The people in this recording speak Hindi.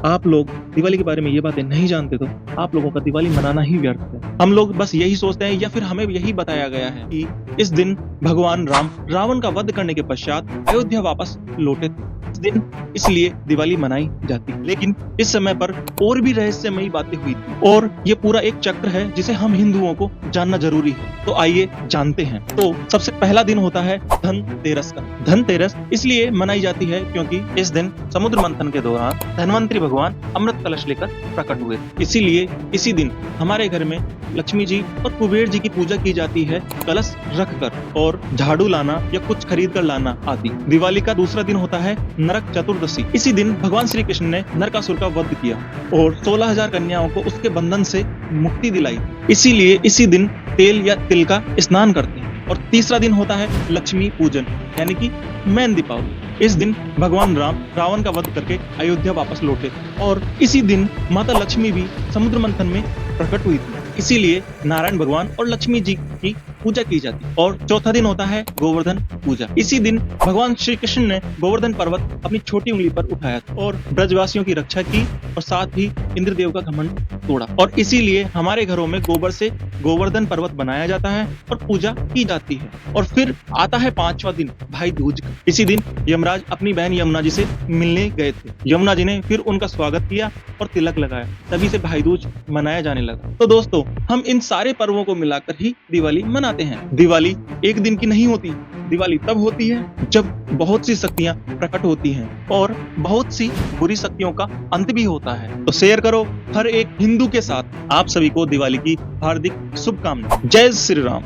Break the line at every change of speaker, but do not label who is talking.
आप लोग दिवाली के बारे में ये बातें नहीं जानते तो आप लोगों का दिवाली मनाना ही व्यर्थ है। हम लोग बस यही सोचते हैं या फिर हमें यही बताया गया है कि इस दिन भगवान राम रावण का वध करने के पश्चात अयोध्या वापस लौटे थे। इस दिन इसलिए दिवाली मनाई जाती है। लेकिन इस समय पर और भी रहस्यमयी बातें हुई थी और ये पूरा एक चक्र है जिसे हम हिंदुओं को जानना जरूरी है। तो आइए जानते हैं। तो सबसे पहला दिन होता है धनतेरस का। धनतेरस इसलिए मनाई जाती है क्योंकि इस दिन समुद्र मंथन के दौरान धनवंतरी भगवान अमृत कलश लेकर प्रकट हुए। इसीलिए इसी दिन हमारे घर में लक्ष्मी जी और कुबेर जी की पूजा की जाती है, कलश रखकर और झाड़ू लाना या कुछ खरीद कर लाना आदि। दिवाली का दूसरा दिन होता है नरक चतुर्दशी। इसी दिन भगवान श्री कृष्ण ने नरकासुर का वध किया और 16,000 कन्याओं को उसके बंधन से मुक्ति दिलाई। इसीलिए इसी दिन तेल या तिल का स्नान करते हैं। और तीसरा दिन होता है लक्ष्मी पूजन यानी कि मैन दीपावली। इस दिन भगवान राम रावण का वध करके अयोध्या वापस लौटे और इसी दिन माता लक्ष्मी भी समुद्र मंथन में प्रकट हुई थी। इसीलिए नारायण भगवान और लक्ष्मी जी की पूजा की जाती है। और चौथा दिन होता है गोवर्धन पूजा। इसी दिन भगवान श्री कृष्ण ने गोवर्धन पर्वत अपनी छोटी उंगली पर उठाया था और ब्रजवासियों की रक्षा की और साथ ही इंद्रदेव का घमंड तोड़ा। और इसीलिए हमारे घरों में गोबर से गोवर्धन पर्वत बनाया जाता है और पूजा की जाती है। और फिर आता है पांचवा दिन भाई दूज का। इसी दिन यमराज अपनी बहन यमुना जी से मिलने गए थे। यमुना जी ने फिर उनका स्वागत किया और तिलक लगाया, तभी से भाई दूज मनाया जाने लगा। तो दोस्तों, हम इन सारे पर्वों को मिलाकर ही दिवाली मनाते हैं। दिवाली एक दिन की नहीं होती। दिवाली तब होती है जब बहुत सी शक्तियां प्रकट होती हैं और बहुत सी बुरी शक्तियों का अंत भी होता है। तो शेयर करो हर एक हिंदू के साथ। आप सभी को दिवाली की हार्दिक शुभकामनाएं। जय श्री राम।